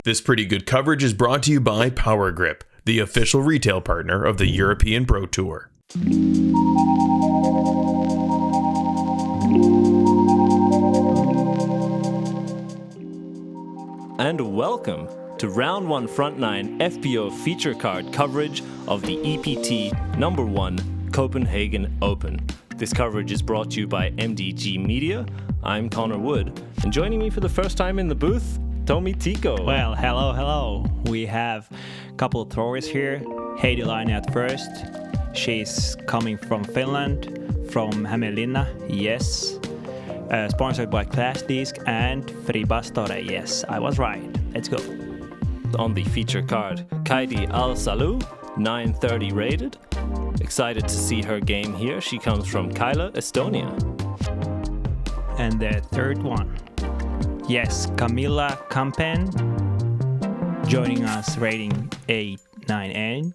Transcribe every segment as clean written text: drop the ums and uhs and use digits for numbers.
This pretty good coverage is brought to you by Power Grip, the official retail partner of the European Pro Tour. And welcome to Round 1 Front 9 FPO feature card coverage of the EPT number 1 Copenhagen Open. This coverage is brought to you by MDG Media. I'm Connor Wood, and joining me for the first time in the booth, Tomi Tikko. Well, hello. We have a couple of throwers here. Heidi Laine at first. She's coming from Finland, from Hämeenlinna, yes. Sponsored by Class Disc and Fribastore, yes, I was right. Let's go. On the feature card, Kaidi Allsalu, 930 rated. Excited to see her game here. She comes from Kaila, Estonia. And the third one, yes, Camilla Kampen, joining us, rating 8-9N.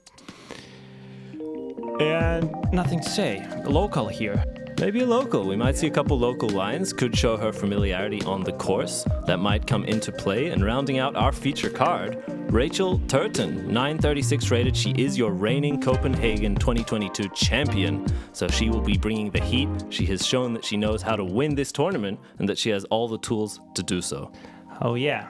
And nothing to say, local here. Maybe a local. We might see a couple local lines. Could show her familiarity on the course. That might come into play. And rounding out our feature card, Rachel Turton, 936 rated. She is your reigning Copenhagen 2022 champion. So she will be bringing the heat. She has shown that she knows how to win this tournament and that she has all the tools to do so. Oh yeah.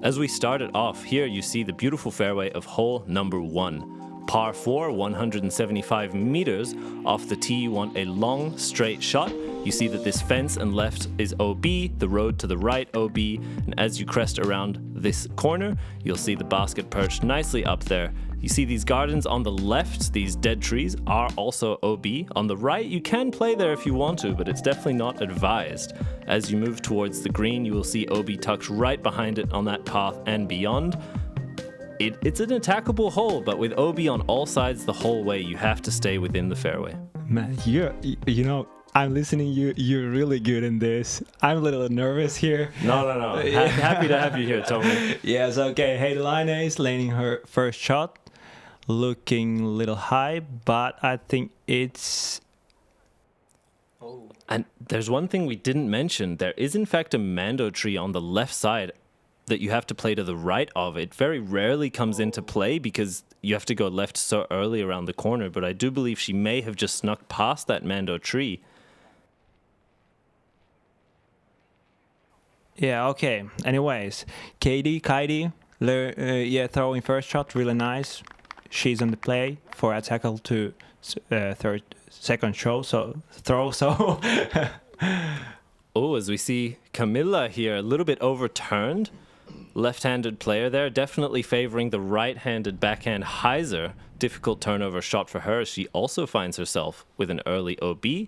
As we started off, here you see the beautiful fairway of hole number 1. Par 4, 175 meters. Off the tee, you want a long, straight shot. You see that this fence and left is OB, the road to the right OB, and as you crest around this corner, you'll see the basket perched nicely up there. You see these gardens on the left, these dead trees, are also OB. On the right, you can play there if you want to, but it's definitely not advised. As you move towards the green, you will see OB tucked right behind it on that path and beyond. It's an attackable hole, but with OB on all sides the whole way, you have to stay within the fairway. Man, I'm listening. You're really good in this. I'm a little nervous here. No. Happy to have you here, Tomi. Yes, okay. Heidi Laine is landing her first shot. Looking a little high, but I think it's... Oh. And there's one thing we didn't mention. There is, in fact, a mando tree on the left side that you have to play to the right of. It very rarely comes into play because you have to go left so early around the corner, but I do believe she may have just snuck past that mando tree. Yeah, okay. Anyways, Kaidi, throwing first shot, really nice. She's on the play for a tackle to second throw. Oh, as we see Camilla here, a little bit overturned. Left-handed player there, definitely favoring the right-handed backhand hyzer. Difficult turnover shot for her. She also finds herself with an early OB.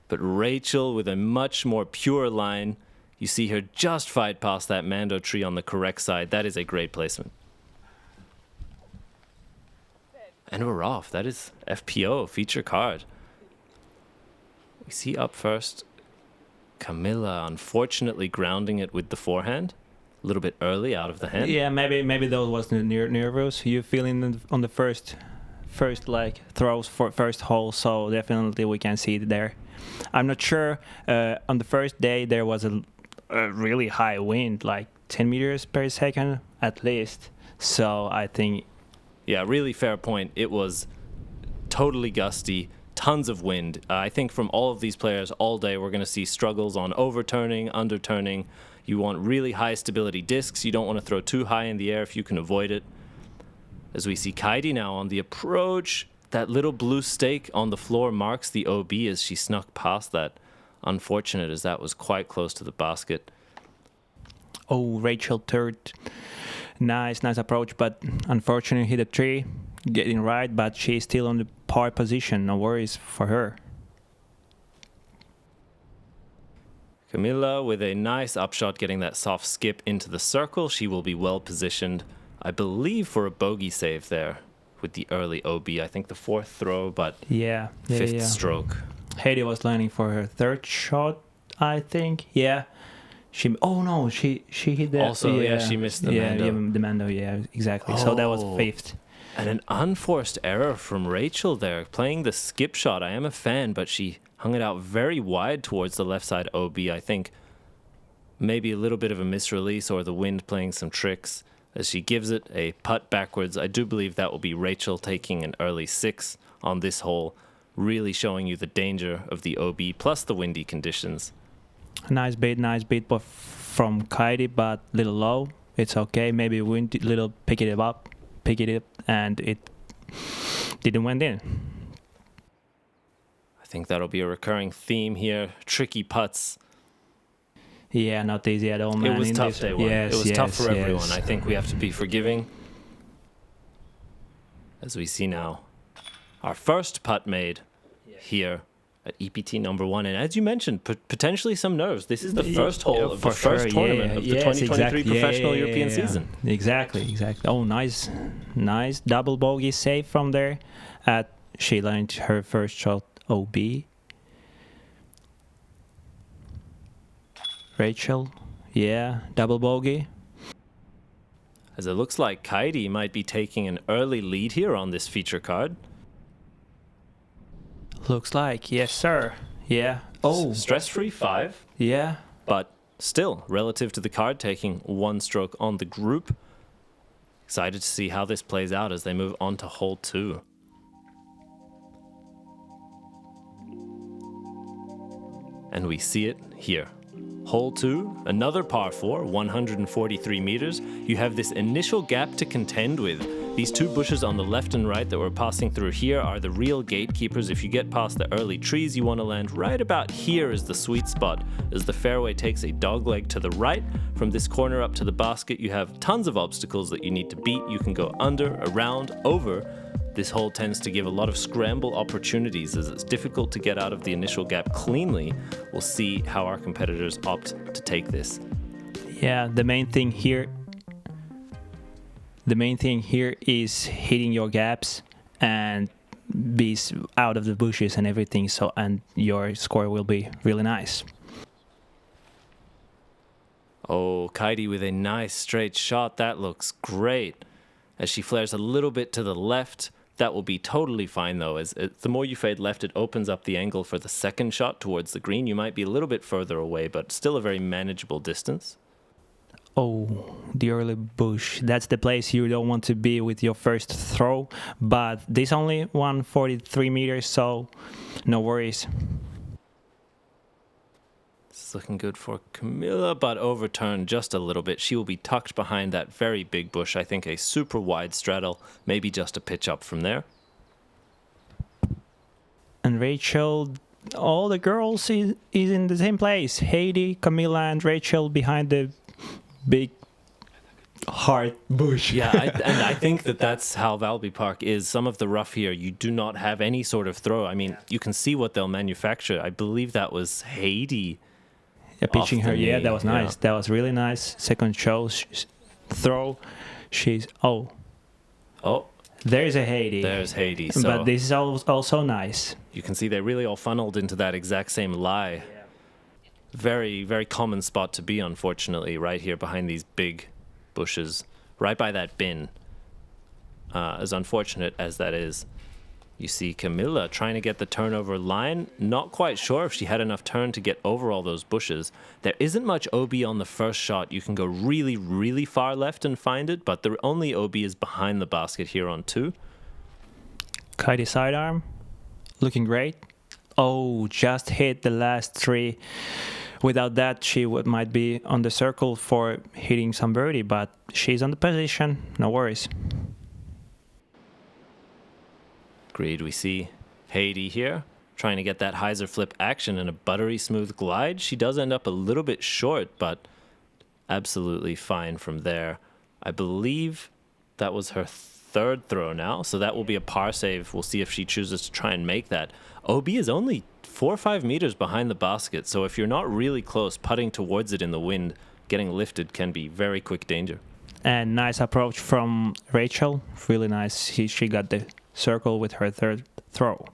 But Rachel with a much more pure line. You see her just fight past that mando tree on the correct side. That is a great placement. And we're off. That is FPO, feature card. We see up first Camilla unfortunately grounding it with the forehand. A little bit early out of the hand. Yeah, maybe that was nervous. You feeling on the first like throws for first hole, so definitely we can see it there. I'm not sure. On the first day there was a really high wind, like 10 meters per second at least. So I think. Yeah, really fair point. It was totally gusty. Tons of wind. I think from all of these players all day, we're going to see struggles on overturning, underturning. You want really high stability discs. You don't want to throw too high in the air if you can avoid it. As we see Kaidi now on the approach, that little blue stake on the floor marks the OB as she snuck past that. Unfortunate as that was quite close to the basket. Oh, Rachel Turt. Nice approach, but unfortunately hit a tree. Getting right, but she's still on the par position. No worries for her. Camilla with a nice upshot, getting that soft skip into the circle. She will be well positioned, I believe, for a bogey save there with the early OB. I think the fourth throw, but fifth stroke. Heidi was landing for her third shot, I think. Yeah. She hit the... Also, she missed the mando. Yeah, the mando, yeah, exactly. So that was fifth. And an unforced error from Rachel there, playing the skip shot. I am a fan, but she hung it out very wide towards the left side OB. I think Maybe a little bit of a misrelease or the wind playing some tricks as she gives it a putt backwards. I do believe that will be Rachel taking an early 6 on this hole, really showing you the danger of the OB plus the windy conditions. Nice beat but from Kaidi, but little low. It's okay. Maybe wind little pick it up, and it didn't went in. I think that'll be a recurring theme here. Tricky putts. Yeah, not easy at all, man. It was tough day one. Yes, it was tough for yes. everyone. I think we have to be forgiving. As we see now, our first putt made here at EPT number 1. And as you mentioned, potentially some nerves. This is the first hole of the first tournament of the 2023 professional European season. Exactly. Oh, nice double bogey save from there. She landed her first shot OB. Rachel, double bogey. As it looks like Kaidi might be taking an early lead here on this feature card. Looks like, yes, sir. Yeah. Oh. Stress-free 5. Yeah. But still, relative to the card, taking 1 stroke on the group. Excited to see how this plays out as they move on to hole 2. And we see it here. Hole 2, another par 4, 143 meters. You have this initial gap to contend with. These 2 bushes on the left and right that we're passing through here are the real gatekeepers. If you get past the early trees, you want to land right about here is the sweet spot, as the fairway takes a dogleg to the right. From this corner up to the basket, you have tons of obstacles that you need to beat. You can go under, around, over. This hole tends to give a lot of scramble opportunities as it's difficult to get out of the initial gap cleanly. We'll see how our competitors opt to take this. Yeah, the main thing here is hitting your gaps and be out of the bushes and everything, and your score will be really nice. Oh, Kaidi with a nice straight shot. That looks great. As she flares a little bit to the left, that will be totally fine though, as the more you fade left, it opens up the angle for the second shot towards the green. You might be a little bit further away, but still a very manageable distance. Oh, the early bush. That's the place you don't want to be with your first throw, but this only 143 meters, so no worries. It's looking good for Camilla, but overturned just a little bit. She will be tucked behind that very big bush. I think a super wide straddle, maybe just a pitch up from there. And Rachel, all the girls is in the same place. Heidi, Camilla, and Rachel behind the big hard bush. Yeah, and I think that's how Valby Park is. Some of the rough here, you do not have any sort of throw. I mean, you can see what they'll manufacture. I believe that was Heidi. Pitching her, that was nice. That was really nice. Second throw. There's a Heidi. There's Heidi. So but this is also nice. You can see they really all funneled into that exact same lie. Yeah. Very, very common spot to be, unfortunately, right here behind these big bushes, right by that bin. As unfortunate as that is. You see Camilla trying to get the turnover line. Not quite sure if she had enough turn to get over all those bushes. There isn't much OB on the first shot. You can go really, really far left and find it, but the only OB is behind the basket here on 2. Kaidi sidearm. Looking great. Oh, just hit the last 3. Without that, she might be on the circle for hitting some birdie, but she's on the position. No worries. Agreed. We see Heidi here trying to get that hyzer flip action in a buttery smooth glide. She does end up a little bit short, but absolutely fine from there. I believe that was her 3rd throw now, so that will be a par save. We'll see if she chooses to try and make that. OB is only 4 or 5 meters behind the basket, so if you're not really close, putting towards it in the wind, getting lifted can be very quick danger. And nice approach from Rachel. Really nice. She got the circle with her 3rd throw.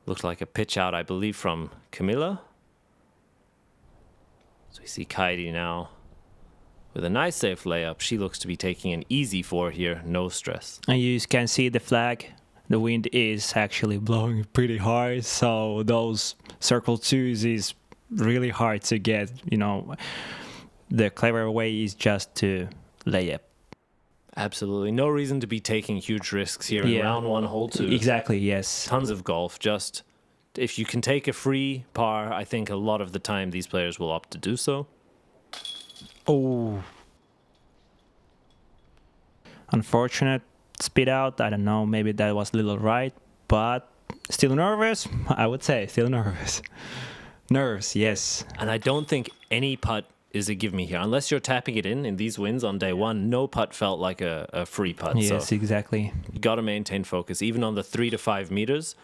Looked like a pitch out, I believe, from Camilla. So we see Kaidi now with a nice safe layup. She looks to be taking an easy 4 here, no stress. And you can see the flag. The wind is actually blowing pretty hard, so those circle 2s is really hard to get. The clever way is just to lay up. Absolutely. No reason to be taking huge risks here in round 1, hole 2. Exactly, yes. Tons of golf. Just if you can take a free par, I think a lot of the time these players will opt to do so. Oh. Unfortunate speed out. I don't know. Maybe that was a little right, but still nervous. I would say still nervous. Nerves, yes. And I don't think any putt is a give me here. Unless you're tapping it in these wins on day 1, no putt felt like a free putt. Yes, so exactly. You got to maintain focus. Even on the 3 to 5 meters,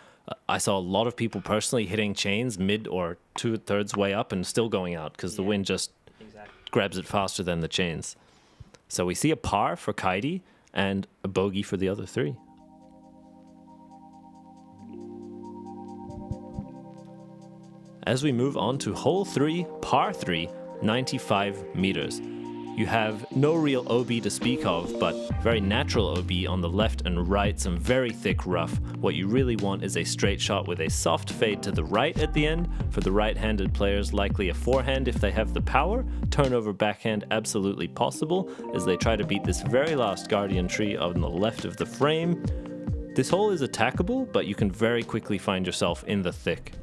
I saw a lot of people personally hitting chains mid or 2/3 way up and still going out because the wind just grabs it faster than the chains. So we see a par for Kaidi and a bogey for the other 3. As we move on to hole 3, par 3, 95 meters. You have no real OB to speak of, but very natural OB on the left and right, some very thick rough. What you really want is a straight shot with a soft fade to the right at the end. For the right-handed players, likely a forehand if they have the power. Turnover backhand absolutely possible as they try to beat this very last guardian tree on the left of the frame. This hole is attackable, but you can very quickly find yourself in the thick.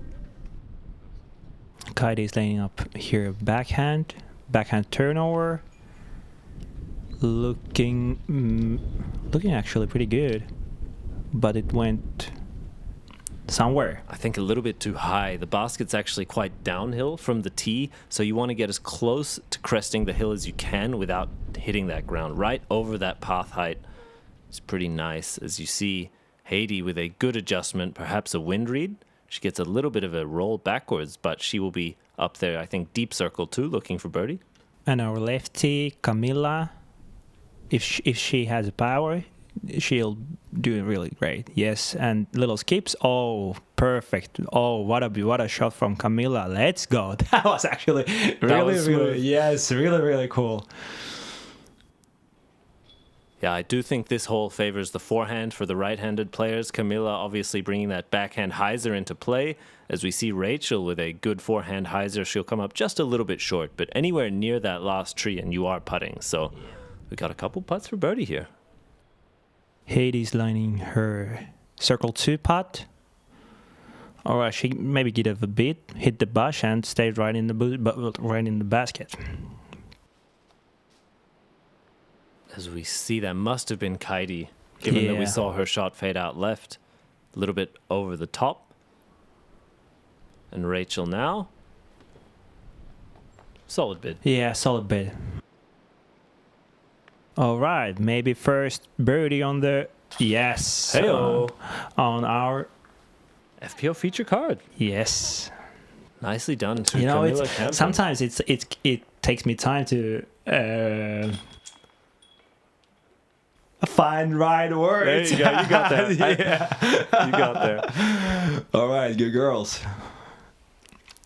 Kaidi is laying up here backhand turnover. Looking actually pretty good, but it went somewhere. I think a little bit too high. The basket's actually quite downhill from the tee, so you want to get as close to cresting the hill as you can without hitting that ground. Right over that path height is pretty nice. As you see, Heidi with a good adjustment, perhaps a wind read. She gets a little bit of a roll backwards, but she will be up there, I think, deep circle too, looking for birdie. And our lefty, Camilla, if she has power, she'll do really great. Yes, and little skips. Oh, perfect. Oh, what a shot from Camilla. Let's go. That was actually really cool. Yeah, I do think this hole favors the forehand for the right-handed players. Camilla obviously bringing that backhand hyzer into play. As we see Rachel with a good forehand hyzer, she'll come up just a little bit short, but anywhere near that last tree and you are putting. So we got a couple putts for birdie here. Heidi's lining her circle 2 putt. Or she maybe get up a bit, hit the bush and stayed right in the basket. As we see, that must have been Kaidi, given that we saw her shot fade out left, a little bit over the top. And Rachel now. Solid bid. Yeah, solid bid. All right, maybe first birdie on the... Yes. Heyo. On our... FPO feature card. Yes. Nicely done to Camilla Kampen. Sometimes it takes me time to... find right words. There you go. You got that. Yeah. You got there. All right, good girls.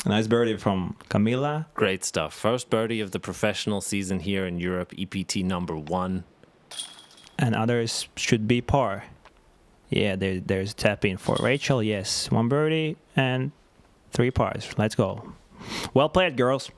Nice birdie from Camilla. Great stuff. First birdie of the professional season here in Europe, EPT number 1. And others should be par. Yeah, there's tap in for Rachel. Yes, 1 birdie and 3 pars. Let's go. Well played, girls.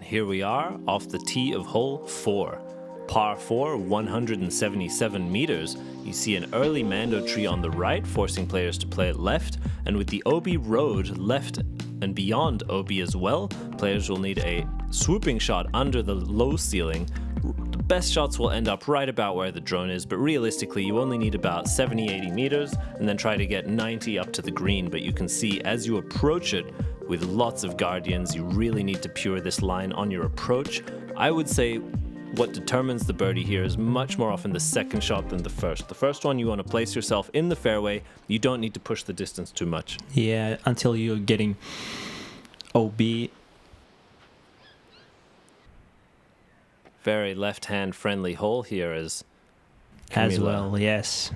Here we are off the tee of hole 4. Par 4, 177 meters. You see an early mando tree on the right, forcing players to play it left. And with the OB road left and beyond OB as well, players will need a swooping shot under the low ceiling. The best shots will end up right about where the drone is, but realistically you only need about 70-80 meters and then try to get 90 up to the green. But you can see as you approach it, with lots of guardians, you really need to pure this line on your approach. I would say what determines the birdie here is much more often the second shot than the first. The first one, you want to place yourself in the fairway. You don't need to push the distance too much. Yeah, until you're getting OB. Very left-hand friendly hole here as As Camilla well, yes.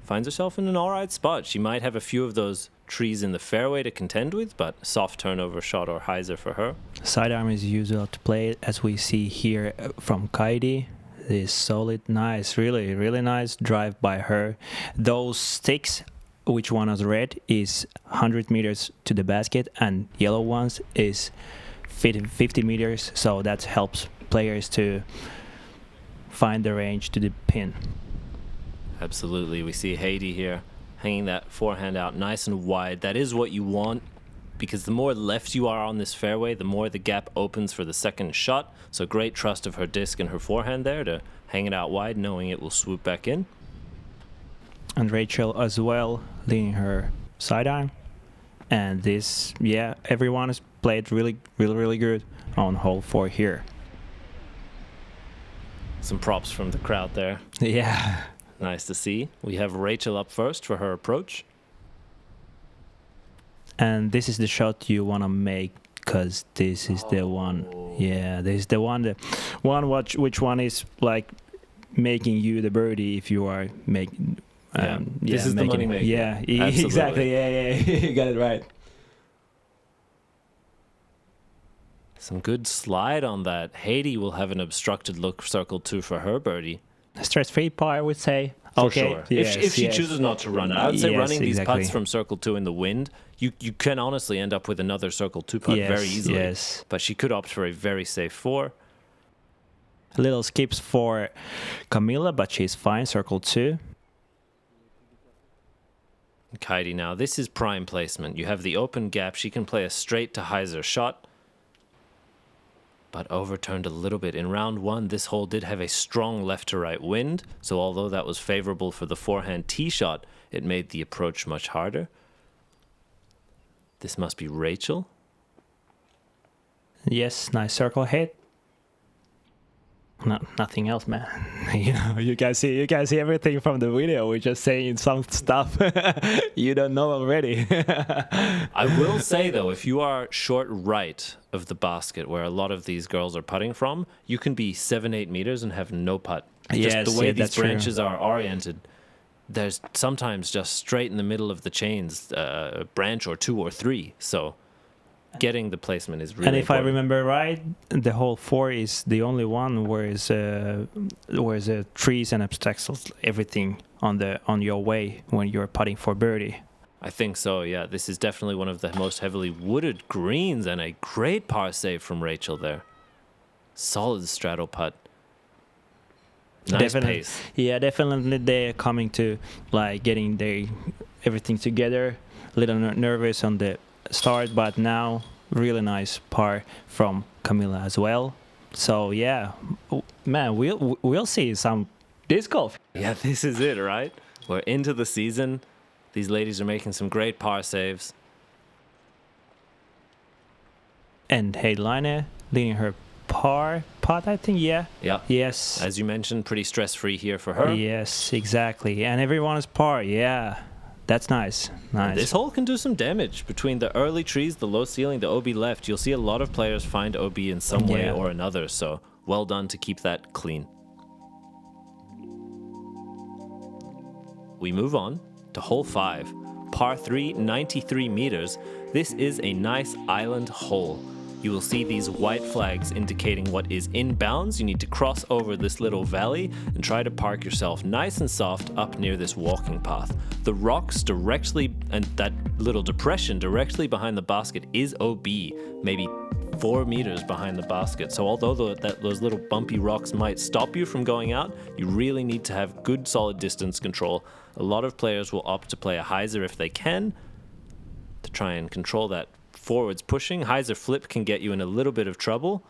finds herself in an alright spot. She might have a few of those trees in the fairway to contend with, but soft turnover shot or hyzer for her. Sidearm is usual to play, as we see here from Kaidi. This solid, nice, really, really nice drive by her. Those sticks, which one is red, is 100 meters to the basket, and yellow ones is 50 meters, so that helps players to find the range to the pin. Absolutely. We see Heidi here hanging that forehand out nice and wide. That is what you want, because the more left you are on this fairway, the more the gap opens for the second shot. So great trust of her disc and her forehand there to hang it out wide, knowing it will swoop back in. And Rachel as well, leading her sidearm. And this, yeah, everyone has played really, really, really good on hole 4 here. Some props from the crowd there. Yeah. Nice to see. We have Rachel up first for her approach. And this is the shot you want to make, because this is the one. Yeah, this is the one. The one which one is like making you the birdie if you are making. This is the money maker. Yeah, Absolutely. exactly. Yeah, you got it right. Some good slide on that. Heidi will have an obstructed look circle 2 for her birdie. Stress-free par, I would say. For Okay. sure. Yes, if she yes. chooses not to run it. I would say Yes, running these exactly. putts from circle 2 in the wind, you can honestly end up with another circle 2 putt Yes, very easily. yes. But she could opt for a very safe 4. Little skips for Camilla, but she's fine. Circle 2. Kaidi now. This is prime placement. You have the open gap. She can play a straight to hyzer shot, but overturned a little bit. In round 1, this hole did have a strong left to right wind, so although that was favorable for the forehand tee shot, it made the approach much harder. This must be Rachel. Yes, nice circle hit. No, nothing else, man. You can see everything from the video. We're just saying some stuff you don't know already. I will say though, if you are short right of the basket where a lot of these girls are putting from, you can be 7-8 meters and have no putt. Yes, just the way yeah, these that's true. branches are oriented, there's sometimes just straight in the middle of the chains a branch or 2 or 3. So getting the placement is really And if important. I remember right, the hole 4 is the only one where is trees and obstacles, everything on your way when you're putting for birdie. I think so, yeah. This is definitely one of the most heavily wooded greens, and a great par save from Rachel there. Solid straddle putt. Nice pace. Yeah, definitely they're coming to like getting everything together. A little nervous on the start, but now really nice par from Camilla as well. So yeah, man, we'll see some disc golf. Yeah, this is it, right? We're into the season. These ladies are making some great par saves. And Heidi Laine leading her par putt, I think. Yeah. Yeah. Yes. As you mentioned, pretty stress-free here for her. Yes, exactly. And everyone is par. Yeah. That's nice. Nice. This hole can do some damage. Between the early trees, the low ceiling, the OB left, you'll see a lot of players find OB in some way Yeah. or another. So well done to keep that clean. We move on to hole 5. Par 3, 93 meters. This is a nice island hole. You will see these white flags indicating what is inbounds. You need to cross over this little valley and try to park yourself nice and soft up near this walking path. The rocks directly, and that little depression directly behind the basket is OB, maybe 4 meters behind the basket. So although those little bumpy rocks might stop you from going out, you really need to have good solid distance control. A lot of players will opt to play a hyzer if they can, to try and control that forwards pushing. Hyzer flip can get you in a little bit of trouble.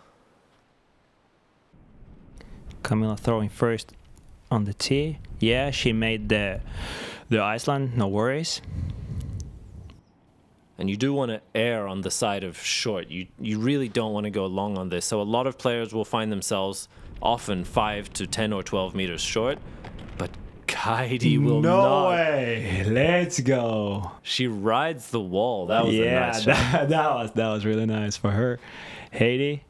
Camilla throwing first on the tee. Yeah, she made the Iceland, no worries. And you do want to err on the side of short. You really don't want to go long on this. So a lot of players will find themselves often 5 to 10 or 12 meters short. But Kaidi will not. No way! Let's go. She rides the wall. That was a nice shot. that was really nice for her. Heidi,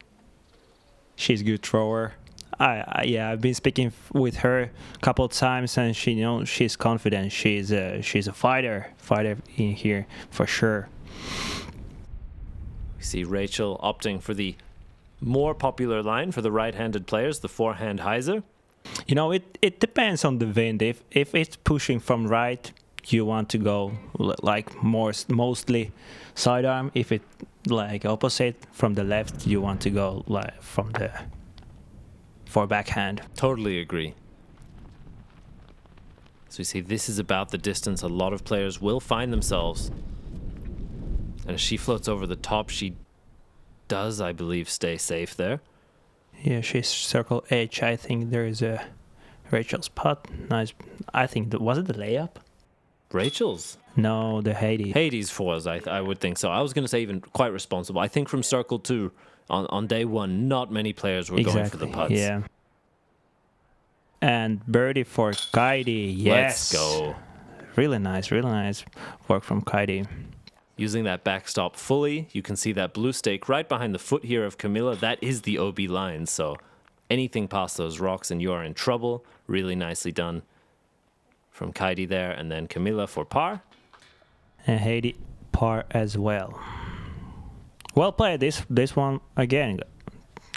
she's a good thrower. I've been speaking with her a couple of times, and she's confident. She's a fighter in here for sure. We see Rachel opting for the more popular line for the right-handed players, the forehand hyzer. It depends on the wind. If it's pushing from right, you want to go like mostly sidearm. If it like opposite from the left, you want to go like for backhand. Totally agree. So you see, this is about the distance a lot of players will find themselves. And as she floats over the top, she does, I believe, stay safe there. Yeah, she's circle H. I think there is a Rachel's putt. Nice. I think was it the layup? Rachel's? No, the Heidi. Heidi's fours, I would think so. I was going to say even quite responsible. I think from circle 2 on day 1, not many players were going for the putts. Yeah. And birdie for Kaidi. Yes. Let's go. Really nice work from Kaidi. Using that backstop fully, you can see that blue stake right behind the foot here of Camilla. That is the OB line, so anything past those rocks and you are in trouble. Really nicely done from Kaidi there, and then Camilla for par. And Heidi par as well. Well played this one again,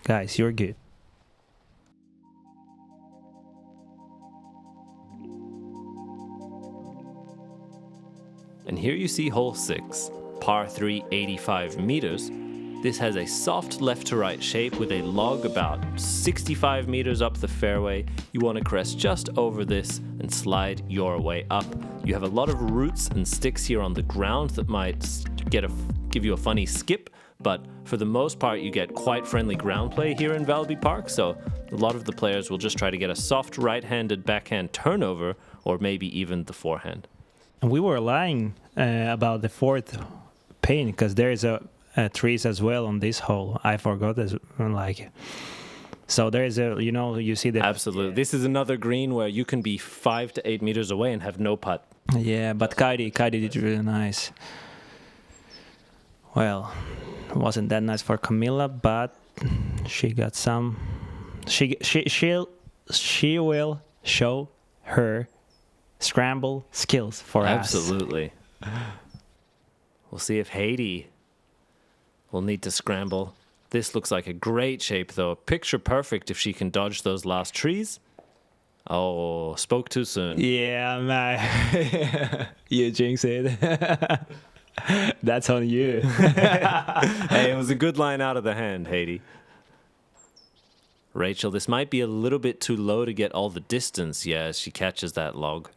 guys. You're good. And here you see hole 6, par 3, 85 meters. This has a soft left to right shape with a log about 65 meters up the fairway. You want to crest just over this and slide your way up. You have a lot of roots and sticks here on the ground that might give you a funny skip, but for the most part you get quite friendly ground play here in Valby Park, so a lot of the players will just try to get a soft right-handed backhand turnover or maybe even the forehand. And we were lying about the fourth pin because there is a trees as well on this hole. I forgot this. So there is you see the absolutely. This is another green where you can be 5 to 8 meters away and have no putt. Yeah, but Kaidi did really nice. Well, it wasn't that nice for Camilla, but she got some. She will show her scramble skills for us. Absolutely. We'll see if Heidi will need to scramble. This looks like a great shape, though. Picture perfect if she can dodge those last trees. Oh, spoke too soon. Yeah, man. You jinxed it. That's on you. Hey, it was a good line out of the hand, Heidi. Rachel, this might be a little bit too low to get all the distance, yeah, as she catches that log.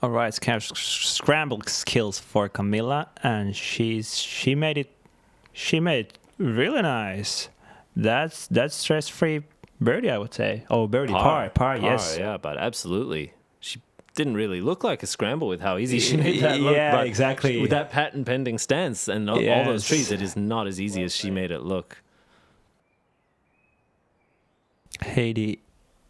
All right, scramble skills for Camilla, and she made it really nice. That's stress-free birdie, I would say. Oh, birdie, par, yes. Yeah, but absolutely. She didn't really look like a scramble with how easy she made that look. Yeah, but exactly. With that patent pending stance and all those trees, it is not as easy as she made it look. Heidi,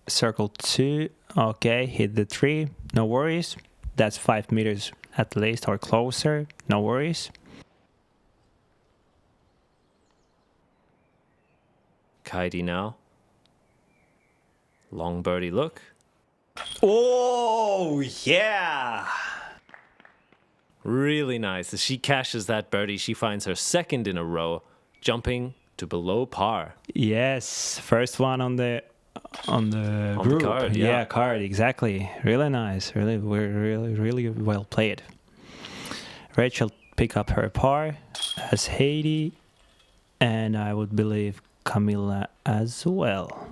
circle 2. Okay, hit the 3. No worries. That's 5 meters at least or closer. No worries. Kaidi now. Long birdie look. Oh, yeah. Really nice. As she cashes that birdie, she finds her second in a row, jumping to below par. Yes, first one on the group. The card, yeah. Card, exactly. Really nice. Really well played. Rachel pick up her par as Heidi, and I would believe Camilla as well.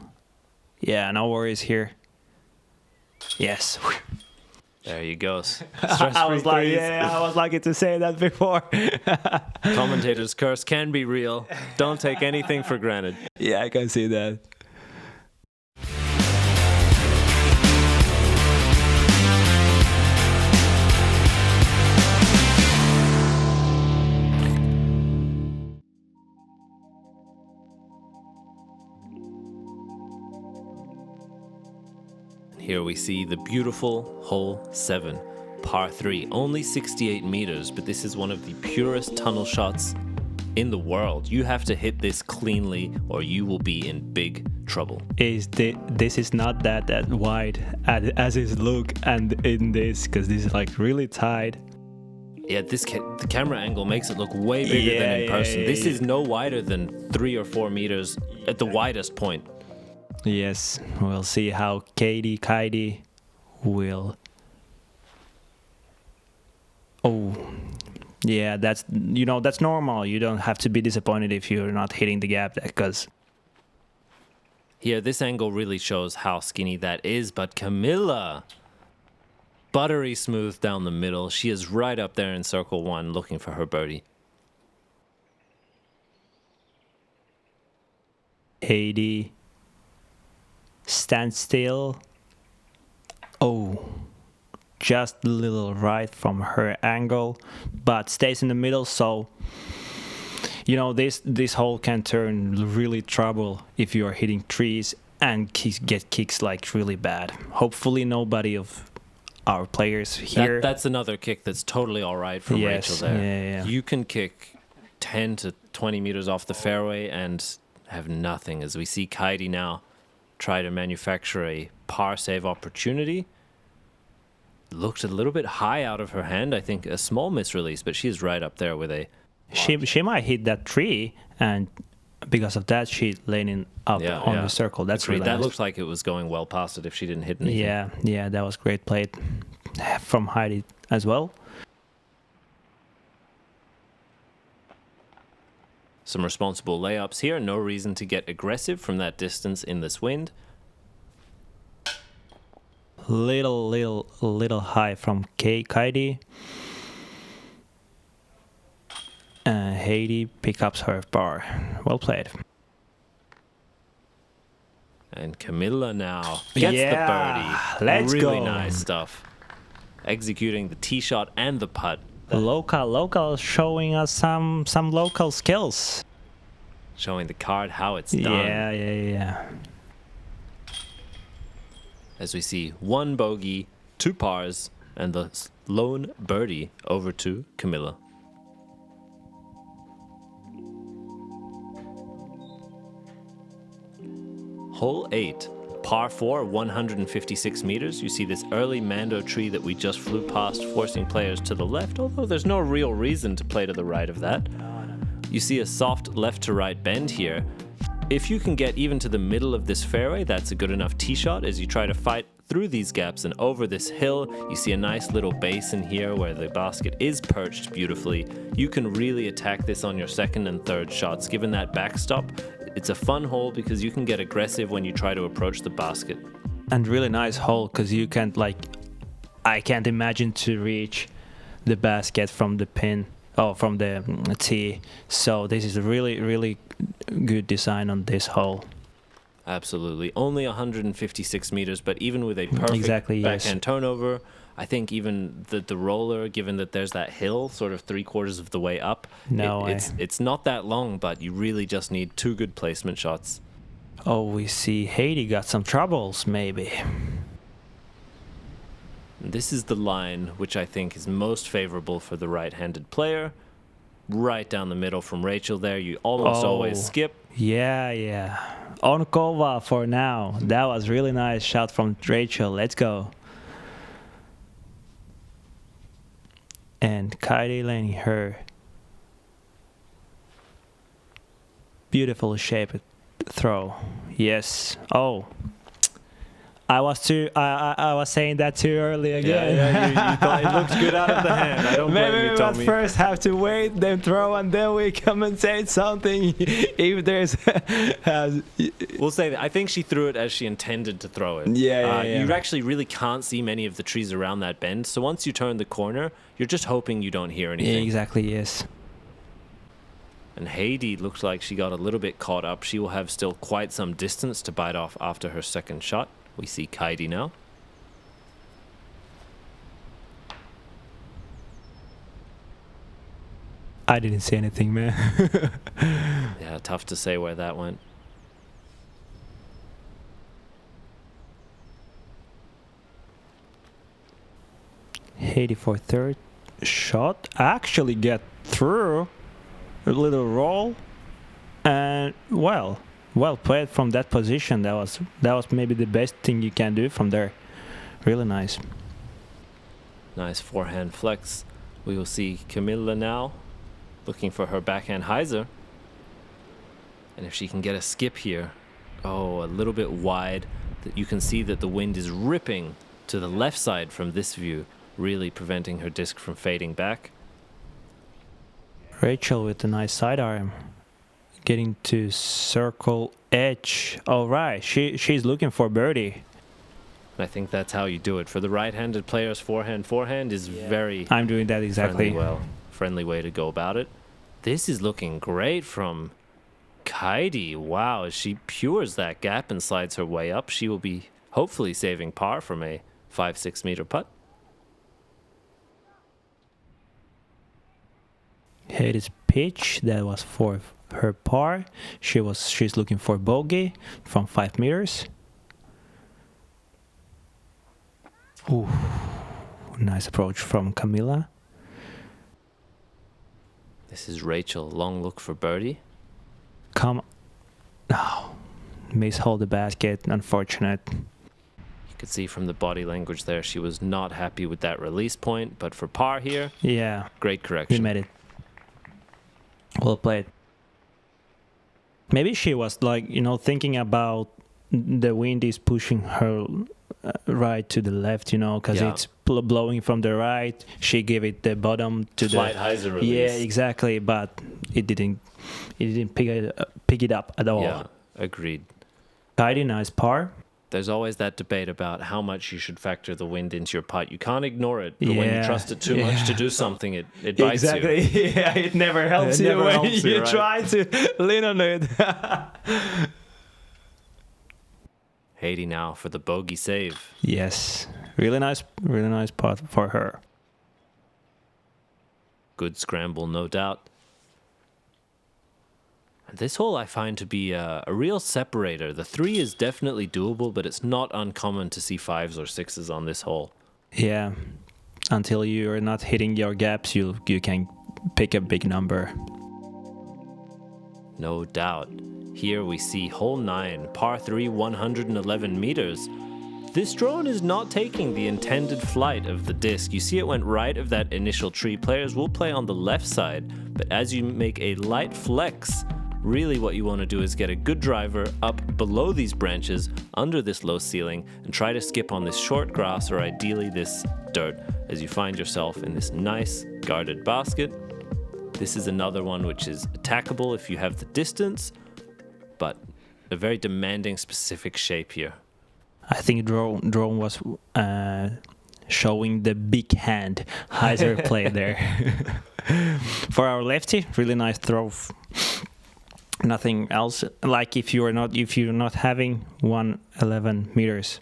Yeah, no worries here. Yes. There you go. I was lucky to say that before. Commentator's curse can be real. Don't take anything for granted. Yeah, I can see that. Here we see the beautiful hole 7, par 3, only 68 meters, but this is one of the purest tunnel shots in the world. You have to hit this cleanly or you will be in big trouble. This is not that wide as it look, and in this, because this is like really tight. Yeah, the camera angle makes it look way bigger than in person. This is no wider than 3 or 4 meters at the widest point. Yes, we'll see how Kaidi will. Oh, yeah, that's normal. You don't have to be disappointed if you're not hitting the gap, because here this angle really shows how skinny that is. But Camilla, buttery smooth down the middle. She is right up there in circle 1 looking for her birdie. Heidi stand still. Oh, just a little right from her angle, but stays in the middle. So this hole can turn really trouble if you are hitting trees and get kicks like really bad. Hopefully nobody of our players here. That's another kick that's totally all right from Rachel there. Yeah. You can kick 10 to 20 meters off the fairway and have nothing, as we see Kaidi now try to manufacture a par save opportunity. Looked a little bit high out of her hand. I think a small misrelease, but she's right up there with a... She might hit that tree, and because of that, she's laning up on the circle. That's really that nice. looks like it was going well past it if she didn't hit anything. Yeah, that was great play from Heidi as well. Some responsible layups here. No reason to get aggressive from that distance in this wind. Little high from Kaidi. Heidi picks up her par. Well played. And Camilla now gets the birdie. Let's really go. Nice stuff. Executing the tee shot and the putt. Local showing us some local skills. Showing the card how it's done. Yeah. As we see 1 bogey, 2 pars, and the lone birdie over to Camilla. Hole 8, par 4, 156 meters. You see this early Mando tree that we just flew past, forcing players to the left, although there's no real reason to play to the right of that. You see a soft left to right bend here. If you can get even to the middle of this fairway, that's a good enough tee shot as you try to fight through these gaps and over this hill. You see a nice little basin here where the basket is perched beautifully. You can really attack this on your second and third shots. Given that backstop, it's a fun hole because you can get aggressive when you try to approach the basket. And really nice hole, because you can't I can't imagine to reach the basket from the pin. From the tee. So this is a really good design on this hole. Absolutely. Only 156 meters, but even with a perfect backhand turnover, I think even the roller, given that there's that hill sort of 3/4 of the way up, it's not that long, but you really just need 2 good placement shots. Oh, we see Heidi got some troubles, maybe. This is the line which I think is most favorable for the right-handed player. Right down the middle from Rachel there. You almost always skip. Yeah. On Kova for now. That was really nice shot from Rachel. Let's go. And Kaidi Laine her. Beautiful shaped throw. Yes. Oh. I was saying that too early again. Yeah, you thought it looked good out of the hand. I don't blame you, Tomi. Maybe first have to wait, then throw, and then we commentate something. If there's, we'll say that I think she threw it as she intended to throw it. Yeah. You actually really can't see many of the trees around that bend. So once you turn the corner, you're just hoping you don't hear anything. Yeah, exactly. Yes. And Heidi looks like she got a little bit caught up. She will have still quite some distance to bite off after her second shot. We see Kaidi now. I didn't see anything, man. Yeah, tough to say where that went. Heidi for third shot. Actually get through. A little roll. And well played from that position. That was maybe the best thing you can do from there. Really nice. Nice forehand flex. We will see Camilla now looking for her backhand hyzer. And if she can get a skip here, a little bit wide, that you can see that the wind is ripping to the left side from this view, really preventing her disc from fading back. Rachel with a nice sidearm. Getting to circle edge. All right, she's looking for birdie. I think that's how you do it. For the right-handed players, forehand is very I'm doing that exactly. friendly way to go about it. This is looking great from Kaidi. Wow, as she pures that gap and slides her way up, she will be hopefully saving par from a 5-6 meter putt. Heidi's pitch, that was for her par. She's looking for bogey from 5 meters. Ooh, nice approach from Camilla. This is Rachel, long look for birdie. Come, no, mishold the basket, unfortunate. You could see from the body language there, she was not happy with that release point, but for par here, yeah, great correction. We made it. Well played. Maybe she was like, thinking about the wind is pushing her right to the left, because it's blowing from the right. She gave it the bottom to Slight hyzer release. Yeah, exactly, but it didn't pick it up at all. Yeah, agreed. Kaidi, nice par. There's always that debate about how much you should factor the wind into your putt. You can't ignore it, but when you trust it too much to do something, it bites you. Exactly. Yeah, it never helps you when you try to lean on it. Heidi now for the bogey save. Yes, really nice putt for her. Good scramble, no doubt. And this hole I find to be a real separator. The 3 is definitely doable, but it's not uncommon to see 5s or 6s on this hole. Yeah, until you're not hitting your gaps, you can pick a big number. No doubt. Here we see hole 9, par 3, 111 meters. This drone is not taking the intended flight of the disc. You see it went right of that initial tree. Players will play on the left side, but as you make a light flex, really what you want to do is get a good driver up below these branches, under this low ceiling, and try to skip on this short grass or ideally this dirt as you find yourself in this nice guarded basket. This is another one which is attackable if you have the distance, but a very demanding specific shape here. I think drone was showing the big hand hyzer play there. For our lefty, really nice throw. Nothing else. Like if you're not having 111 meters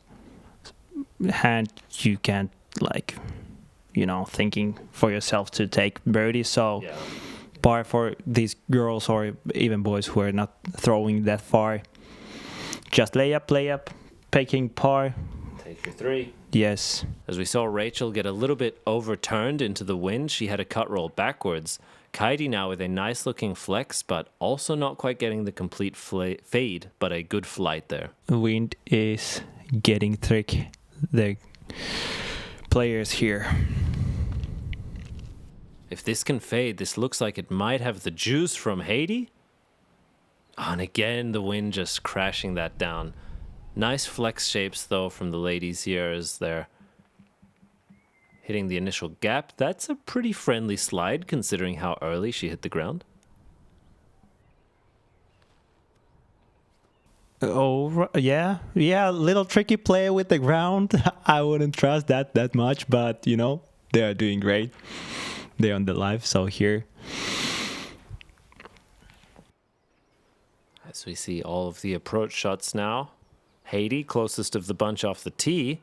hand, you can't thinking for yourself to take birdie. So par for these girls or even boys who are not throwing that far. Just lay up, taking par. Take your 3. Yes. As we saw Rachel get a little bit overturned into the wind, she had a cut roll backwards. Kaidi now with a nice looking flex, but also not quite getting the complete fade, but a good flight there. Wind is getting tricky. The players here. If this can fade, this looks like it might have the juice from Heidi. And again, the wind just crashing that down. Nice flex shapes, though, from the ladies here as they're hitting the initial gap. That's a pretty friendly slide, considering how early she hit the ground. Oh, yeah, little tricky play with the ground. I wouldn't trust that much, but, they are doing great. They're on the live, so here. As we see all of the approach shots now. Heidi, closest of the bunch off the tee.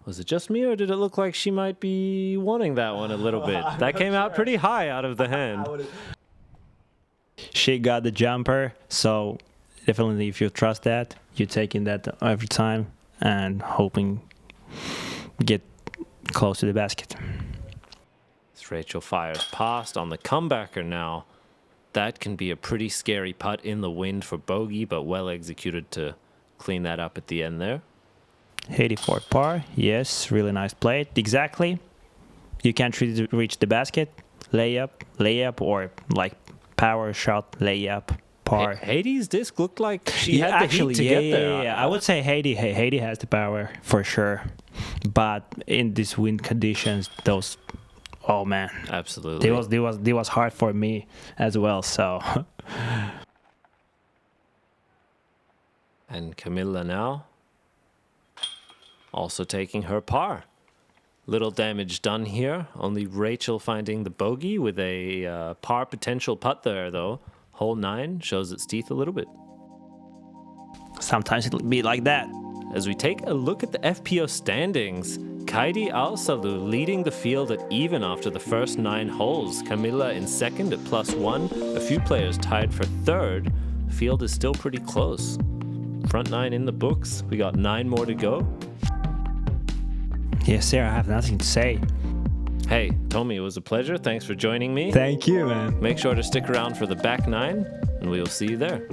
Was it just me, or did it look like she might be wanting that one a little bit? That came out pretty high out of the hand. She got the jumper, so definitely if you trust that, you're taking that every time and hoping get close to the basket. As Rachel fires past on the comebacker now. That can be a pretty scary putt in the wind for bogey, but well executed to clean that up at the end there. 84 par. Yes, really nice play. Exactly. You can't reach the basket. Layup, or like power shot, layup, par. Heidi's disc looked like she had the heat to get there. Yeah. I would say Heidi has the power for sure. But in these wind conditions, those... Oh man, absolutely. They was hard for me as well. So, and Camilla now also taking her par. Little damage done here. Only Rachel finding the bogey with a par potential putt there though. Hole 9 shows its teeth a little bit. Sometimes it'll be like that. As we take a look at the FPO standings, Kaidi Allsalu leading the field at even after the first 9 holes. Camilla in second at +1. A few players tied for third. The field is still pretty close. Front 9 in the books. We got 9 more to go. Yes, sir. I have nothing to say. Hey, Tomi, it was a pleasure. Thanks for joining me. Thank you, man. Make sure to stick around for the back 9, and we will see you there.